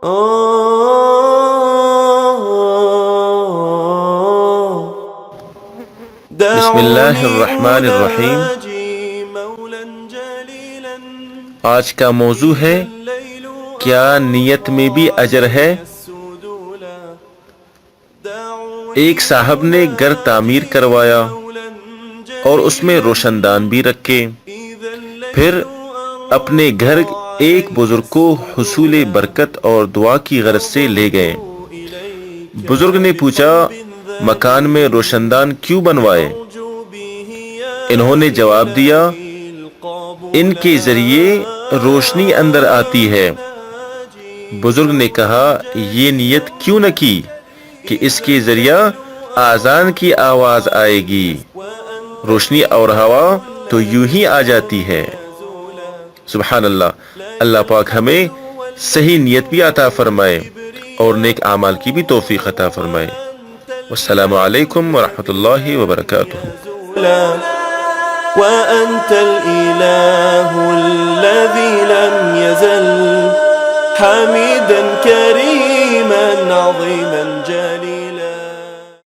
بسم اللہ الرحمن الرحیم۔ آج کا موضوع ہے کیا نیت میں بھی اجر ہے؟ ایک صاحب نے گھر تعمیر کروایا اور اس میں روشن دان بھی رکھے، پھر اپنے گھر ایک بزرگ کو حصول برکت اور دعا کی غرض سے لے گئے۔ بزرگ نے پوچھا مکان میں روشن دان کیوں بنوائے؟ انہوں نے جواب دیا ان کے ذریعے روشنی اندر آتی ہے۔ بزرگ نے کہا یہ نیت کیوں نہ کی کہ اس کے ذریعہ آذان کی آواز آئے گی، روشنی اور ہوا تو یوں ہی آ جاتی ہے۔ سبحان اللہ۔ اللہ پاک ہمیں صحیح نیت بھی عطا فرمائے اور نیک اعمال کی بھی توفیق عطا فرمائے۔ والسلام علیکم ورحمۃ اللہ وبرکاتہ۔ وأنت الإله الذي لم يزل حميدا كريما عظيما جليلا